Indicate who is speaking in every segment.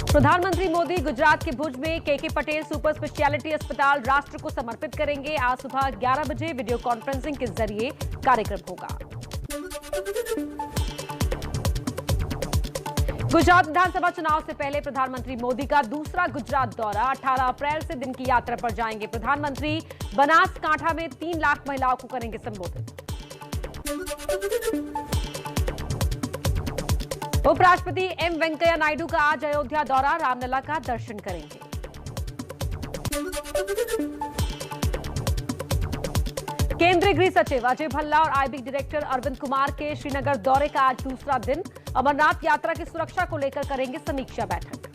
Speaker 1: प्रधानमंत्री मोदी गुजरात के भुज में के पटेल सुपर स्पेशलिटी अस्पताल राष्ट्र को समर्पित करेंगे। आज सुबह 11 बजे वीडियो कॉन्फ्रेंसिंग के जरिए कार्यक्रम होगा। गुजरात विधानसभा चुनाव से पहले प्रधानमंत्री मोदी का दूसरा गुजरात दौरा। 18 अप्रैल से दिन की यात्रा पर जाएंगे प्रधानमंत्री। बनासकांठा में 3 लाख महिलाओं को करेंगे संबोधित। उपराष्ट्रपति एम वेंकैया नायडू का आज अयोध्या दौरा। रामलला का दर्शन करेंगे। केंद्रीय गृह सचिव अजय भल्ला और आईबी डायरेक्टर अरविंद कुमार के श्रीनगर दौरे का आज दूसरा दिन। अमरनाथ यात्रा की सुरक्षा को लेकर करेंगे समीक्षा बैठक।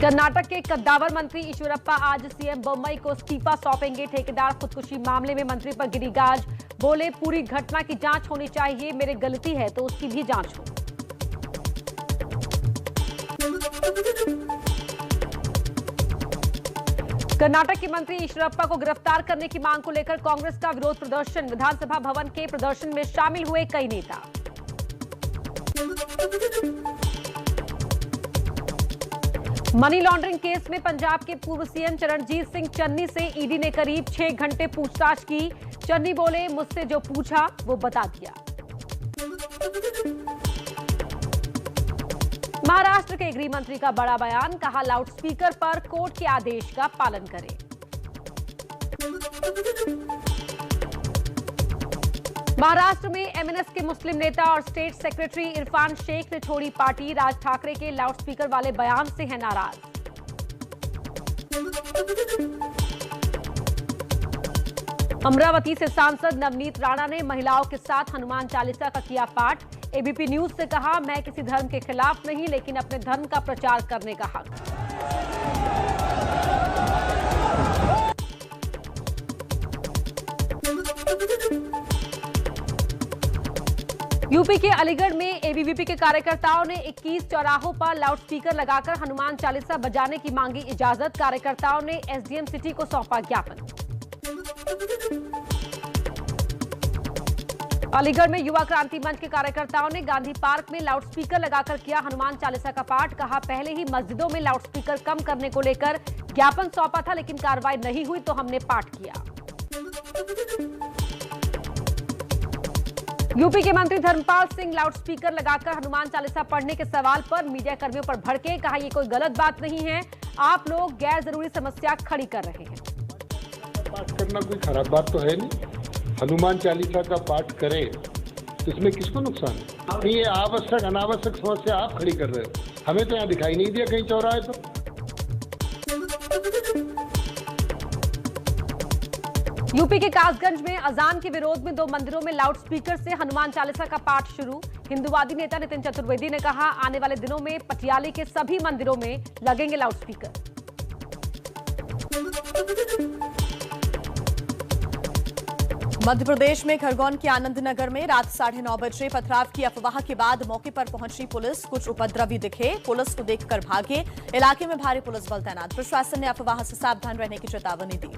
Speaker 1: कर्नाटक के कद्दावर मंत्री ईश्वरप्पा आज सीएम बोम्मई को इस्तीफा सौंपेंगे। ठेकेदार खुदकुशी मामले में मंत्री पर गिरी गाज। बोले, पूरी घटना की जांच होनी चाहिए, मेरी गलती है तो उसकी भी जांच हो। कर्नाटक के मंत्री ईश्वरप्पा को गिरफ्तार करने की मांग को लेकर कांग्रेस का विरोध प्रदर्शन। विधानसभा भवन के प्रदर्शन में शामिल हुए कई नेता। मनी लॉन्ड्रिंग केस में पंजाब के पूर्व सीएम चरणजीत सिंह चन्नी से ईडी ने करीब 6 घंटे पूछताछ की। चन्नी बोले, मुझसे जो पूछा वो बता दिया। महाराष्ट्र के गृह मंत्री का बड़ा बयान। कहा, लाउडस्पीकर पर कोर्ट के आदेश का पालन करें। महाराष्ट्र में एमएनएस के मुस्लिम नेता और स्टेट सेक्रेटरी इरफान शेख ने छोड़ी पार्टी। राज ठाकरे के लाउडस्पीकर वाले बयान से है नाराज। अमरावती से सांसद नवनीत राणा ने महिलाओं के साथ हनुमान चालीसा का किया पाठ। एबीपी न्यूज से कहा, मैं किसी धर्म के खिलाफ नहीं, लेकिन अपने धर्म का प्रचार करने का हक। यूपी के अलीगढ़ में एबीवीपी के कार्यकर्ताओं ने 21 चौराहों पर लाउडस्पीकर लगाकर हनुमान चालीसा बजाने की मांगी इजाजत। कार्यकर्ताओं ने एसडीएम सिटी को सौंपा ज्ञापन। अलीगढ़ में युवा क्रांति मंच के कार्यकर्ताओं ने गांधी पार्क में लाउडस्पीकर लगाकर किया हनुमान चालीसा का पाठ। कहा, पहले ही मस्जिदों में लाउडस्पीकर कम करने को लेकर ज्ञापन सौंपा था, लेकिन कार्रवाई नहीं हुई तो हमने पाठ किया। यूपी के मंत्री धर्मपाल सिंह लाउडस्पीकर लगाकर हनुमान चालीसा पढ़ने के सवाल पर मीडिया कर्मियों पर भड़के। कहा, ये कोई गलत बात नहीं है, आप लोग गैर जरूरी समस्या खड़ी कर रहे हैं।
Speaker 2: पाठ करना कोई खराब बात तो है नहीं। हनुमान चालीसा का पाठ करें तो इसमें किसको नुकसान है? ये आवश्यक अनावश्यक समस्या आप खड़ी कर रहे हो। हमें तो यहाँ दिखाई नहीं दिया कहीं चौराहे पर।
Speaker 1: यूपी के कासगंज में अजान के विरोध में 2 मंदिरों में लाउडस्पीकर से हनुमान चालीसा का पाठ शुरू। हिंदूवादी नेता नितिन चतुर्वेदी ने कहा, आने वाले दिनों में पटियाले के सभी मंदिरों में लगेंगे लाउडस्पीकर।
Speaker 3: मध्य प्रदेश में खरगोन के आनंद नगर में रात 9:30 बजे पथराव की अफवाह के बाद मौके पर पहुंची पुलिस। कुछ उपद्रवी दिखे, पुलिस को देखकर भागे। इलाके में भारी पुलिस बल तैनात। प्रशासन ने अफवाह से सावधान रहने की चेतावनी दी।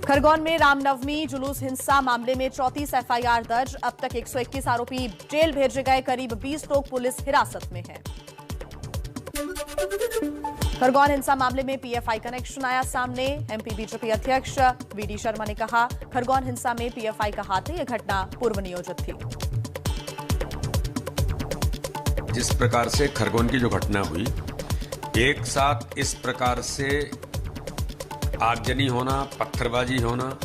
Speaker 3: खरगोन में रामनवमी जुलूस हिंसा मामले में 34 एफआईआर दर्ज। अब तक 121 आरोपी जेल भेजे गए। करीब 20 लोग पुलिस हिरासत में हैं। खरगोन हिंसा मामले में पीएफआई कनेक्शन आया सामने। एमपी बीजेपी अध्यक्ष वीडी शर्मा ने कहा, खरगोन हिंसा में पीएफआई का हाथ है, यह घटना पूर्व नियोजित थी।
Speaker 4: जिस प्रकार से खरगोन की जो घटना हुई, एक साथ इस प्रकार से आगजनी होना, पत्थरबाजी होना,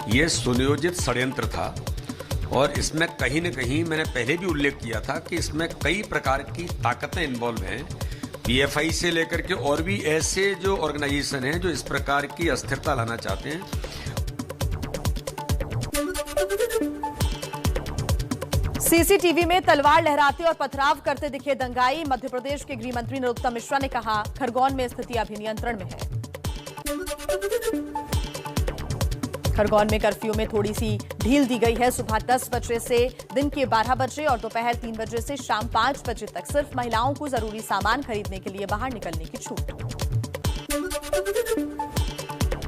Speaker 4: ये सुनियोजित षड्यंत्र था। और इसमें कहीं न कहीं मैंने पहले भी उल्लेख किया था कि इसमें कई प्रकार की ताकतें इन्वॉल्व हैं। पीएफआई से लेकर के और भी ऐसे जो ऑर्गेनाइजेशन हैं जो इस प्रकार की अस्थिरता लाना चाहते हैं।
Speaker 3: सीसीटीवी में तलवार लहराते और पथराव करते दिखे दंगाई। मध्य प्रदेश के गृह मंत्री नरोत्तम मिश्रा ने कहा, खरगोन में स्थिति अभी नियंत्रण में है। खरगोन में कर्फ्यू में थोड़ी सी ढील दी गई है। सुबह 10 बजे से दिन के 12 बजे और दोपहर 3 बजे से शाम 5 बजे तक सिर्फ महिलाओं को जरूरी सामान खरीदने के लिए बाहर निकलने की छूट।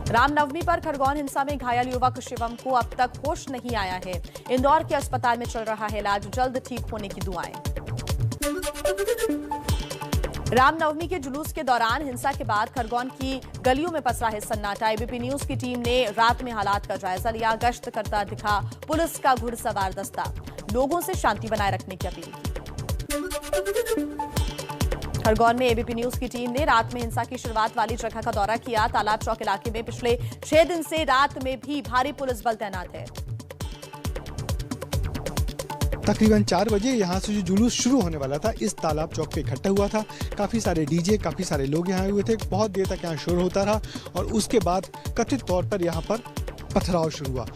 Speaker 3: रामनवमी पर खरगोन हिंसा में घायल युवक शिवम को अब तक होश नहीं आया है। इंदौर के अस्पताल में चल रहा है इलाज, जल्द ठीक होने की दुआएं। रामनवमी के जुलूस के दौरान हिंसा के बाद खरगोन की गलियों में पसरा है सन्नाटा। एबीपी न्यूज की टीम ने रात में हालात का जायजा लिया। गश्त करता दिखा पुलिस का घुड़सवार दस्ता, लोगों से शांति बनाए रखने की अपील की। खरगोन में एबीपी न्यूज की टीम ने रात में हिंसा की शुरुआत वाली जगह का दौरा किया। तालाब चौक इलाके में पिछले 6 दिन से रात में भी भारी पुलिस बल तैनात है।
Speaker 5: तकरीबन 4 बजे यहाँ से जो जुलूस शुरू होने वाला था इस तालाब चौक पे इकट्ठा हुआ था। काफ़ी सारे डीजे, काफ़ी सारे लोग यहाँ आए हुए थे। बहुत देर तक यहाँ शोर होता रहा और उसके बाद कथित तौर पर यहाँ पर पथराव शुरू हुआ।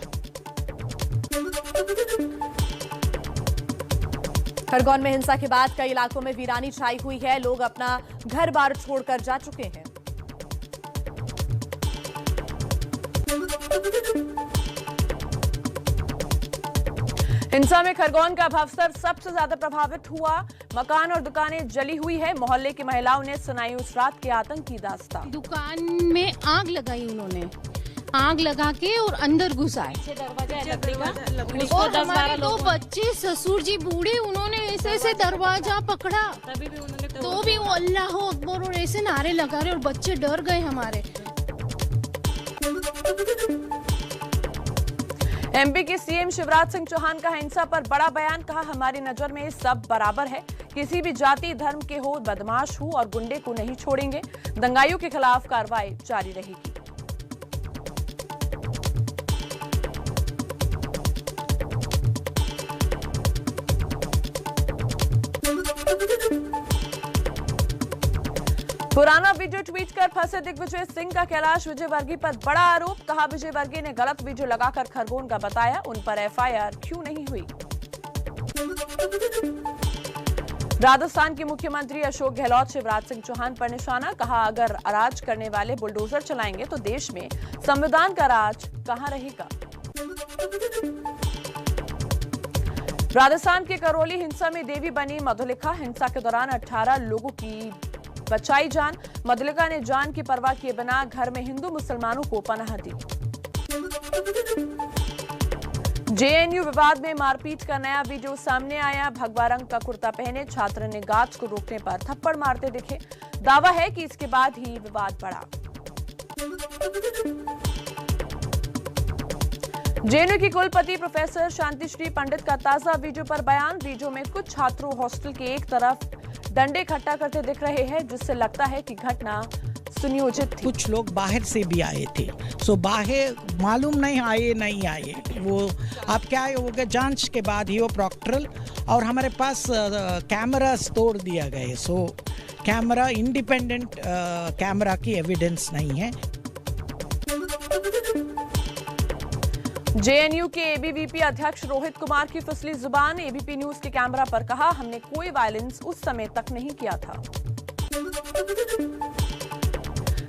Speaker 3: खरगोन में हिंसा के बाद कई इलाकों में वीरानी छाई हुई है। लोग अपना घर बार छोड़कर जा चुके हैं।
Speaker 6: हिंसा में खरगोन का भवसर सबसे ज्यादा प्रभावित हुआ। मकान और दुकानें जली हुई है। मोहल्ले की महिलाओं ने सुनाई उस रात के आतंक की दास्तान।
Speaker 7: दुकान में आग लगाई उन्होंने, आग लगा के और अंदर घुस आए। और हमारे 2 बच्चे, ससुर जी बूढ़े, उन्होंने ऐसे ऐसे दरवाजा पकड़ा तो भी वो अल्लाह अकबर और ऐसे नारे लगा रहे और बच्चे डर गए हमारे।
Speaker 6: एमपी के सीएम शिवराज सिंह चौहान का हिंसा पर बड़ा बयान। कहा, हमारी नजर में सब बराबर है, किसी भी जाति धर्म के हो, बदमाश हो और गुंडे को नहीं छोड़ेंगे। दंगाइयों के खिलाफ कार्रवाई जारी रहेगी। पुराना वीडियो ट्वीट कर फंसे दिग्विजय सिंह का कैलाश विजयवर्गीय पर बड़ा आरोप। कहा, विजयवर्गीय ने गलत वीडियो लगाकर खरगोन का बताया, उन पर एफआईआर क्यों नहीं हुई। राजस्थान के मुख्यमंत्री अशोक गहलोत शिवराज सिंह चौहान पर निशाना। कहा, अगर राज करने वाले बुलडोजर चलाएंगे तो देश में संविधान का राज कहां रहेगा। राजस्थान के करौली हिंसा में देवी बनी मधुलिका। हिंसा के दौरान 18 लोगों की बचाई जान। मधुलिका ने जान की परवाह किए बिना घर में हिंदू मुसलमानों को पनाह दी। जेएनयू विवाद में मारपीट का नया वीडियो सामने आया। भगवा रंग का कुर्ता पहने छात्र ने गार्ड्स को रोकने पर थप्पड़ मारते दिखे। दावा है कि इसके बाद ही विवाद बढ़ा। जेएनयू की कुलपति प्रोफेसर शांतिश्री पंडित का ताजा वीडियो पर बयान। वीडियो में कुछ छात्रों हॉस्टल के एक तरफ डंडे इकट्ठा करते दिख रहे हैं, जिससे लगता है कि घटना सुनियोजित थी।
Speaker 8: कुछ लोग बाहर से भी आए थे, सो बाहर मालूम नहीं आए नहीं आए, वो अब क्या है वो जांच के बाद ही वो प्रॉक्टरल और हमारे पास कैमरास तोड़ दिया गए। सो कैमरा इंडिपेंडेंट कैमरा की एविडेंस नहीं है।
Speaker 6: जेएनयू के एबीवीपी अध्यक्ष रोहित कुमार की फिसली जुबान। एबीपी न्यूज के कैमरा पर कहा, हमने कोई वायलेंस उस समय तक नहीं किया था।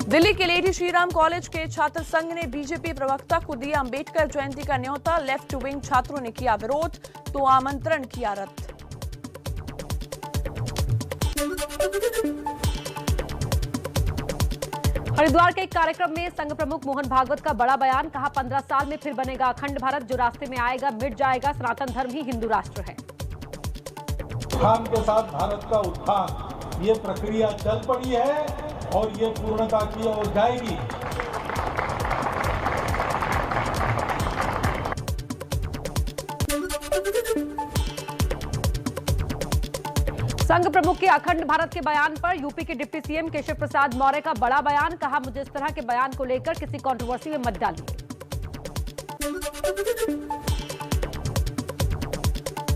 Speaker 6: दिल्ली के लेडी श्रीराम कॉलेज के छात्र संघ ने बीजेपी प्रवक्ता को दिया अंबेडकर जयंती का न्योता। लेफ्ट विंग छात्रों ने किया विरोध तो आमंत्रण किया रद्द।
Speaker 1: हरिद्वार के एक कार्यक्रम में संघ प्रमुख मोहन भागवत का बड़ा बयान। कहा, 15 साल में फिर बनेगा अखंड भारत, जो रास्ते में आएगा मिट जाएगा। सनातन धर्म ही हिंदू राष्ट्र है।
Speaker 9: उत्थान के साथ भारत का उत्थान, ये प्रक्रिया चल पड़ी है और ये पूर्णता की ओर जाएगी।
Speaker 1: संघ प्रमुख के अखंड भारत के बयान पर यूपी के डिप्टी सीएम केशव प्रसाद मौर्य का बड़ा बयान। कहा, मुझे इस तरह के बयान को लेकर किसी कंट्रोवर्सी में मत डालिए।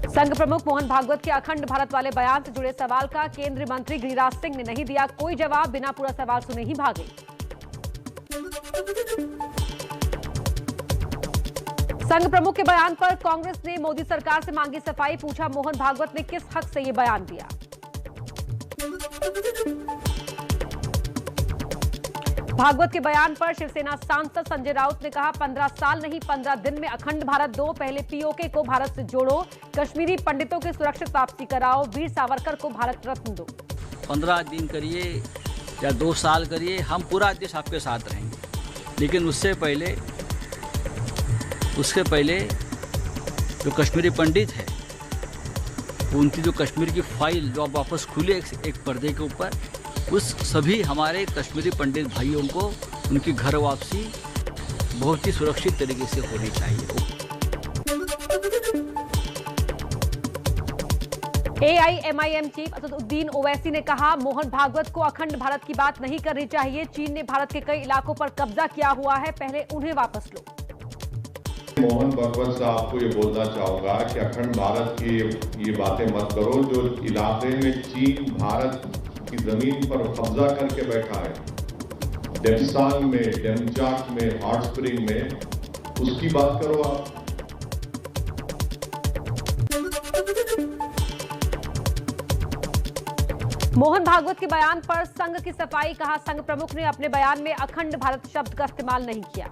Speaker 1: संघ प्रमुख मोहन भागवत के अखंड भारत वाले बयान से जुड़े सवाल का केंद्रीय मंत्री गिरिराज सिंह ने नहीं दिया कोई जवाब। बिना पूरा सवाल सुने ही भागे। संघ प्रमुख के बयान पर कांग्रेस ने मोदी सरकार से मांगी सफाई। पूछा, मोहन भागवत ने किस हक से ये बयान दिया। भागवत के बयान पर शिवसेना सांसद संजय राउत ने कहा, 15 साल नहीं 15 दिन में अखंड भारत दो। पहले पीओके को भारत से जोड़ो, कश्मीरी पंडितों की सुरक्षित वापसी कराओ, वीर सावरकर को भारत रत्न दो।
Speaker 10: 15 दिन करिए या 2 साल करिए, हम पूरा देश आपके साथ रहेंगे। लेकिन उसके पहले जो कश्मीरी पंडित है, उनकी जो कश्मीर की फाइल जो अब वापस खुले एक पर्दे के ऊपर, उस सभी हमारे कश्मीरी पंडित भाइयों को उनकी घर वापसी बहुत ही सुरक्षित तरीके से होनी चाहिए।
Speaker 1: AIMIM चीफ असदुद्दीन ओवैसी ने कहा, मोहन भागवत को अखंड भारत की बात नहीं करनी चाहिए। चीन ने भारत के कई इलाकों पर कब्जा किया हुआ है, पहले उन्हें वापस लो।
Speaker 11: मोहन भागवत साहब को ये बोलना चाहूंगा कि अखंड भारत की ये बातें मत करो। जो इलाके में चीन भारत की जमीन पर कब्जा करके बैठा है, डेप्सांग में, डेमचाक में, हॉट स्प्रिंग में, उसकी बात करो आप।
Speaker 1: मोहन भागवत के बयान पर संघ की सफाई, कहा संघ प्रमुख ने अपने बयान में अखंड भारत शब्द का इस्तेमाल नहीं किया।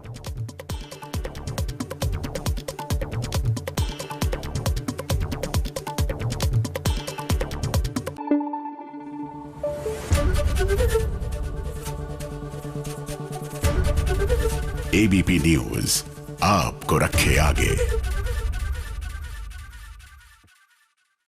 Speaker 12: ABP न्यूज आपको रखे आगे।